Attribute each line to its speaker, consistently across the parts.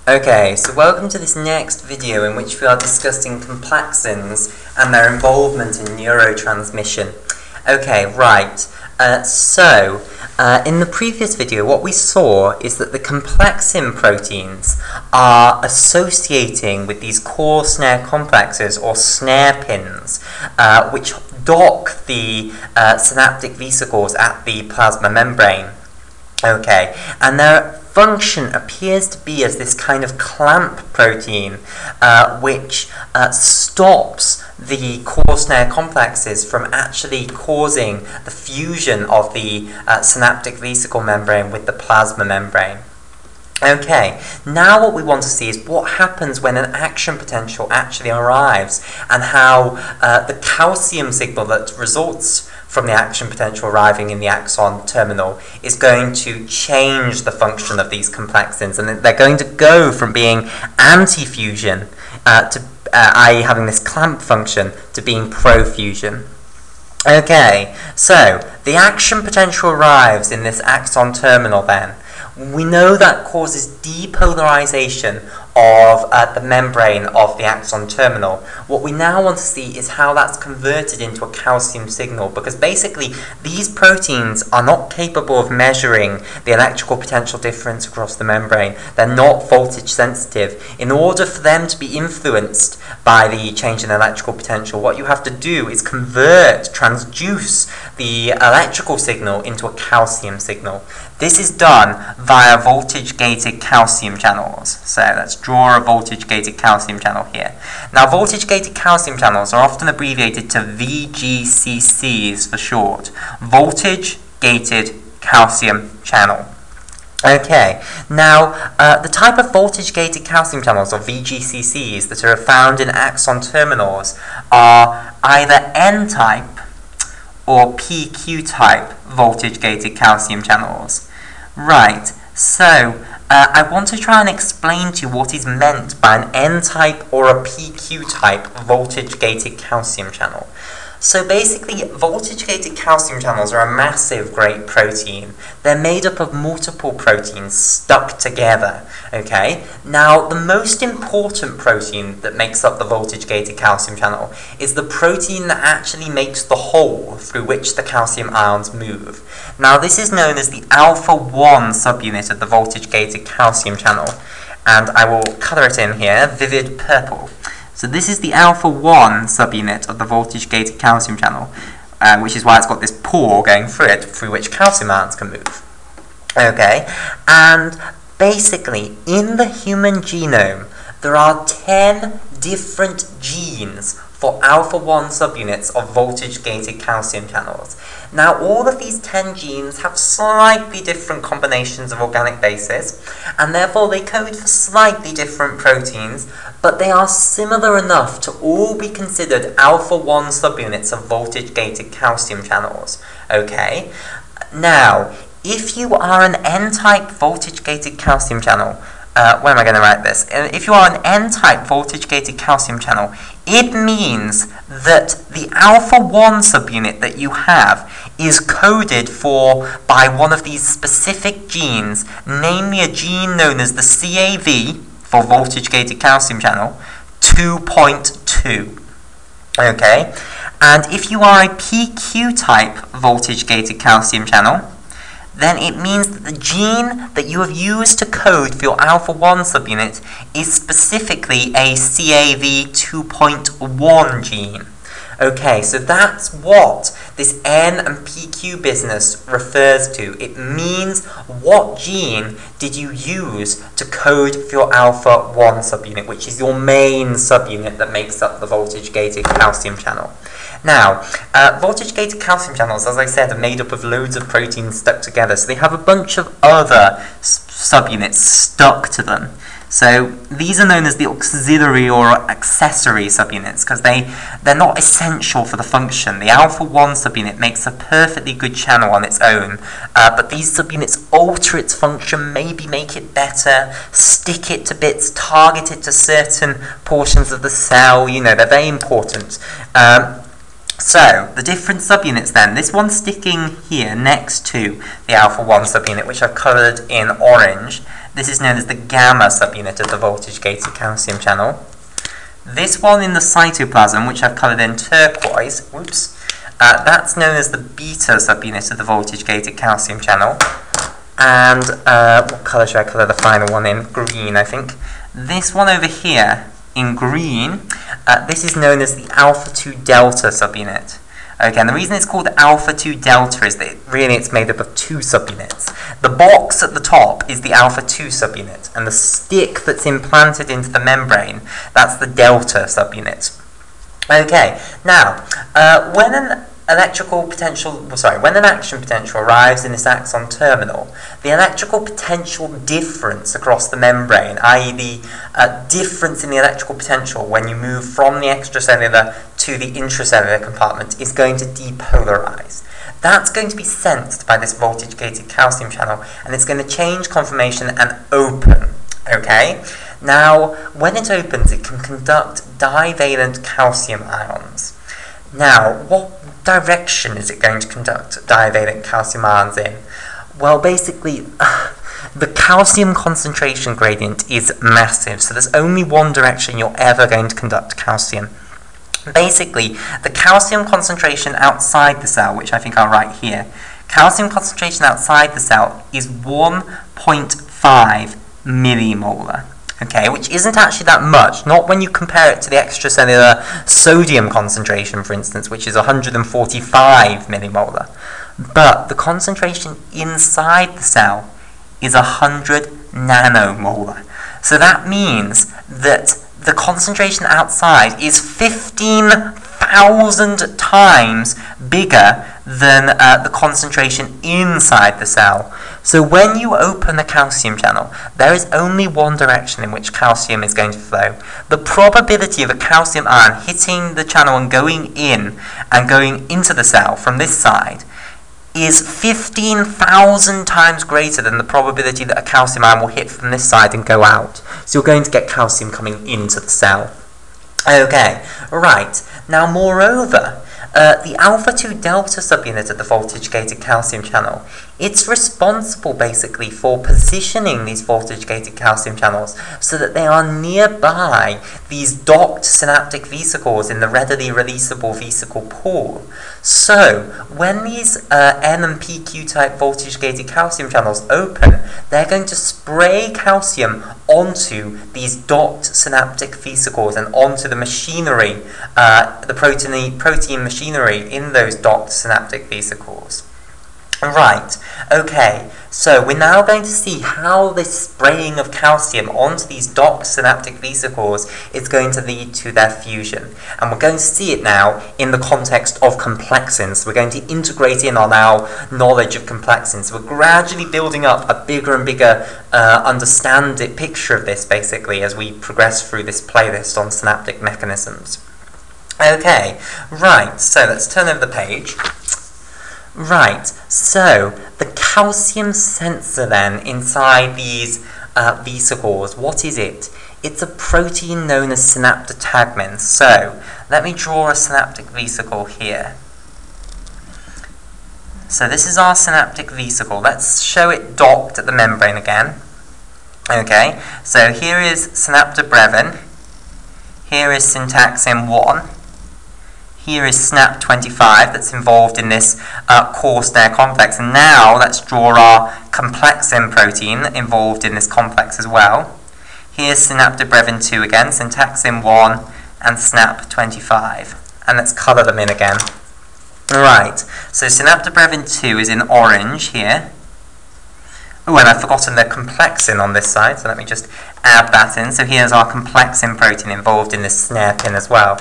Speaker 1: Okay, so welcome to this next video in which we are discussing complexins and their involvement in neurotransmission. Okay, right. In the previous video, what we saw is that the complexin proteins are associating with these core snare complexes, or snare pins, which dock the synaptic vesicles at the plasma membrane. Okay, and their function appears to be as this kind of clamp protein which stops the core snare complexes from actually causing the fusion of the synaptic vesicle membrane with the plasma membrane. Okay, now what we want to see is what happens when an action potential actually arrives, and how the calcium signal that results from the action potential arriving in the axon terminal is going to change the function of these complexins, and they're going to go from being anti-fusion, i.e. having this clamp function, to being pro-fusion. Okay, so the action potential arrives in this axon terminal then. We know that causes depolarization of the membrane of the axon terminal. What we now want to see is how that's converted into a calcium signal, because basically these proteins are not capable of measuring the electrical potential difference across the membrane. They're not voltage sensitive. In order for them to be influenced by the change in electrical potential, what you have to do is transduce the electrical signal into a calcium signal. This is done via voltage-gated calcium channels. So let's draw a voltage-gated calcium channel here. Now, voltage-gated calcium channels are often abbreviated to VGCCs for short. Voltage-gated calcium channel. Okay, now the type of voltage-gated calcium channels, or VGCCs, that are found in axon terminals are either N-type or PQ-type voltage-gated calcium channels. Right, so I want to try and explain to you what is meant by an N-type or a PQ-type voltage-gated calcium channel. So basically, voltage-gated calcium channels are a massive great protein. They're made up of multiple proteins stuck together, okay? Now, the most important protein that makes up the voltage-gated calcium channel is the protein that actually makes the hole through which the calcium ions move. Now, this is known as the alpha-1 subunit of the voltage-gated calcium channel, and I will colour it in here, vivid purple. So this is the alpha-1 subunit of the voltage-gated calcium channel, which is why it's got this pore going through it, through which calcium ions can move. Okay, and basically, in the human genome, there are 10 different genes for alpha-1 subunits of voltage-gated calcium channels. Now, all of these 10 genes have slightly different combinations of organic bases, and therefore they code for slightly different proteins, but they are similar enough to all be considered alpha-1 subunits of voltage-gated calcium channels. Okay? Now, if you are an N-type voltage-gated calcium channel, where am I going to write this? If you are an N-type voltage-gated calcium channel, it means that the alpha-1 subunit that you have is coded for by one of these specific genes, namely a gene known as the CAV, for voltage-gated calcium channel, 2.2. Okay? And if you are a PQ-type voltage-gated calcium channel, then it means that the gene that you have used to code for your alpha-1 subunit is specifically a CAV 2.1 gene. Okay, so that's what this N and PQ business refers to. It means what gene did you use to code for your alpha-1 subunit, which is your main subunit that makes up the voltage-gated calcium channel. Now, voltage-gated calcium channels, as I said, are made up of loads of proteins stuck together, so they have a bunch of other subunits stuck to them. So these are known as the auxiliary or accessory subunits, because they're not essential for the function. The alpha-1 subunit makes a perfectly good channel on its own, but these subunits alter its function, maybe make it better, stick it to bits, target it to certain portions of the cell. You know, they're very important. So, the different subunits then, this one's sticking here next to the alpha-1 subunit, which I've coloured in orange. This is known as the gamma subunit of the voltage-gated calcium channel. This one in the cytoplasm, which I've coloured in turquoise, that's known as the beta subunit of the voltage-gated calcium channel. And what colour should I colour the final one in? Green, I think. This one over here in green, this is known as the alpha-2 delta subunit. Okay, and the reason it's called alpha-2 delta is that really it's made up of two subunits. The box at the top is the alpha-2 subunit, and the stick that's implanted into the membrane, that's the delta subunit. Okay, now, when an action potential arrives in this axon terminal, the electrical potential difference across the membrane, i.e. the difference in the electrical potential when you move from the extracellular to the intracellular compartment, is going to depolarize. That's going to be sensed by this voltage-gated calcium channel, and it's going to change conformation and open. Okay? Now, when it opens, it can conduct divalent calcium ions. Now, what direction is it going to conduct divalent calcium ions in? Well, basically, the calcium concentration gradient is massive, so there's only one direction you're ever going to conduct calcium. Basically, the calcium concentration outside the cell, which I think I'll write here, calcium concentration outside the cell is 1.5 millimolar. Okay, which isn't actually that much, not when you compare it to the extracellular sodium concentration, for instance, which is 145 millimolar. But the concentration inside the cell is 100 nanomolar. So that means that the concentration outside is 15,000 times bigger than the concentration inside the cell. So when you open a calcium channel, there is only one direction in which calcium is going to flow. The probability of a calcium ion hitting the channel and going in and going into the cell from this side is 15,000 times greater than the probability that a calcium ion will hit from this side and go out. So you're going to get calcium coming into the cell. Okay, right. Now, moreover, the alpha-2 delta subunit of the voltage-gated calcium channel, it's responsible basically for positioning these voltage-gated calcium channels so that they are nearby these docked synaptic vesicles in the readily releasable vesicle pool. So, when these N and PQ type voltage-gated calcium channels open, they're going to spray calcium onto these docked synaptic vesicles and onto the machinery, the protein machinery in those docked synaptic vesicles. Right, okay, so we're now going to see how this spraying of calcium onto these docked synaptic vesicles is going to lead to their fusion. And we're going to see it now in the context of complexins. So we're going to integrate in on our knowledge of complexins. So we're gradually building up a bigger and bigger picture of this, basically, as we progress through this playlist on synaptic mechanisms. Okay, right, so let's turn over the page. Right, so the calcium sensor then inside these vesicles, what is it? It's a protein known as synaptotagmin. So let me draw a synaptic vesicle here. So this is our synaptic vesicle. Let's show it docked at the membrane again. Okay, so here is synaptobrevin. Here is syntaxin 1. Here is SNAP25 that's involved in this core snare complex. And now let's draw our complexin protein involved in this complex as well. Here's synaptobrevin 2 again, syntaxin 1 and SNAP25. And let's colour them in again. Right, so synaptobrevin 2 is in orange here. Oh, and I've forgotten the complexin on this side, so let me just add that in. So here's our complexin protein involved in this snare pin as well.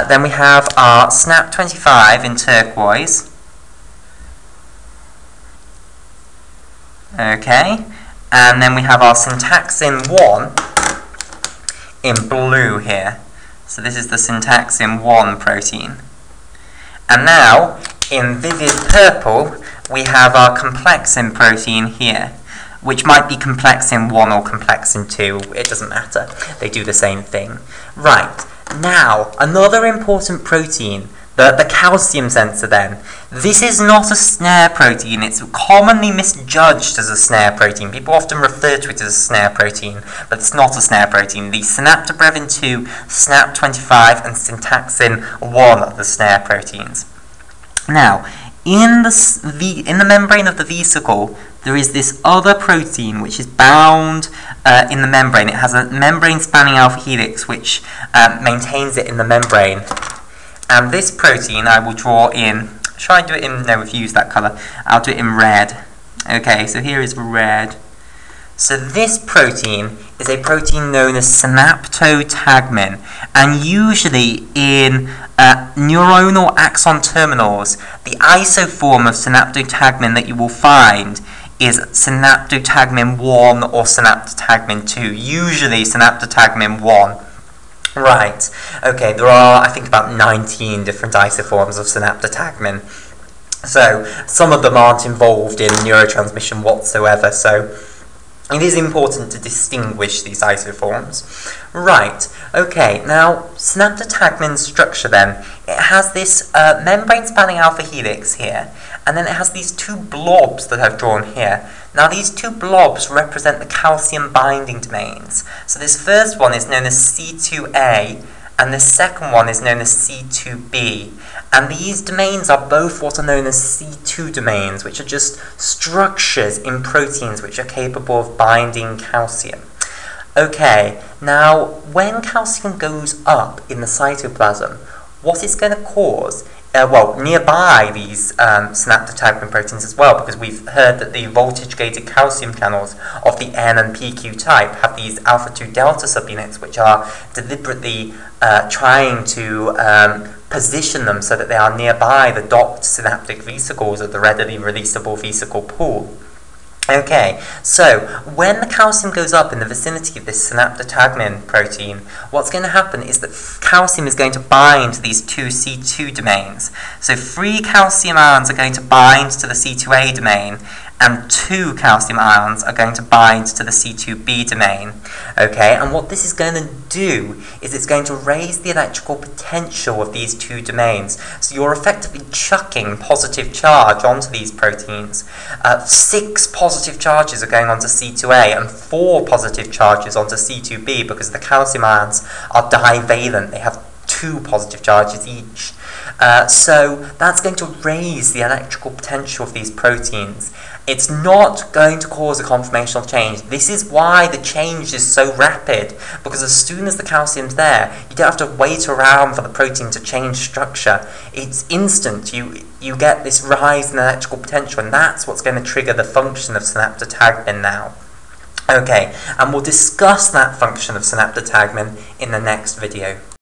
Speaker 1: Then we have our SNAP25 in turquoise. Okay, and then we have our syntaxin 1 in blue here. So this is the syntaxin 1 protein. And now, in vivid purple, we have our complexin protein here, which might be complexin 1 or complexin 2. It doesn't matter. They do the same thing. Right. Now, another important protein The calcium sensor then. This is not a snare protein. It's commonly misjudged as a snare protein. People often refer to it as a snare protein, but it's not a snare protein. The synaptobrevin 2, SNAP25, and syntaxin 1 are the snare proteins. Now, in the membrane of the vesicle, there is this other protein which is bound in the membrane. It has a membrane-spanning alpha helix which maintains it in the membrane. And this protein I will draw in, shall I do it in, no, we've used that colour, I'll do it in red. Okay, so here is red. So this protein is a protein known as synaptotagmin, and usually in neuronal axon terminals, the isoform of synaptotagmin that you will find is synaptotagmin 1 or synaptotagmin 2, usually synaptotagmin 1. Right, okay, there are, I think, about 19 different isoforms of synaptotagmin. So, some of them aren't involved in neurotransmission whatsoever, so it is important to distinguish these isoforms. Right, okay, now, synaptotagmin's structure then, it has this membrane-spanning alpha helix here, and then it has these two blobs that I've drawn here. Now these two blobs represent the calcium binding domains. So this first one is known as C2A, and the second one is known as C2B. And these domains are both what are known as C2 domains, which are just structures in proteins which are capable of binding calcium. Okay, now when calcium goes up in the cytoplasm, what it's going to cause, well, nearby these synaptotagmin proteins as well, because we've heard that the voltage-gated calcium channels of the N and PQ type have these alpha-2 delta subunits, which are deliberately trying to position them so that they are nearby the docked synaptic vesicles of the readily releasable vesicle pool. Okay, so when the calcium goes up in the vicinity of this synaptotagmin protein, what's going to happen is that calcium is going to bind to these two C2 domains. So 3 calcium ions are going to bind to the C2A domain, and 2 calcium ions are going to bind to the C2B domain. Okay, and what this is going to do is it's going to raise the electrical potential of these two domains. So you're effectively chucking positive charge onto these proteins. 6 positive charges are going onto C2A and 4 positive charges onto C2B because the calcium ions are divalent. They have 2 positive charges each. So that's going to raise the electrical potential of these proteins. It's not going to cause a conformational change. This is why the change is so rapid, because as soon as the calcium's there, you don't have to wait around for the protein to change structure. It's instant. You get this rise in electrical potential, and that's what's going to trigger the function of synaptotagmin now. Okay, and we'll discuss that function of synaptotagmin in the next video.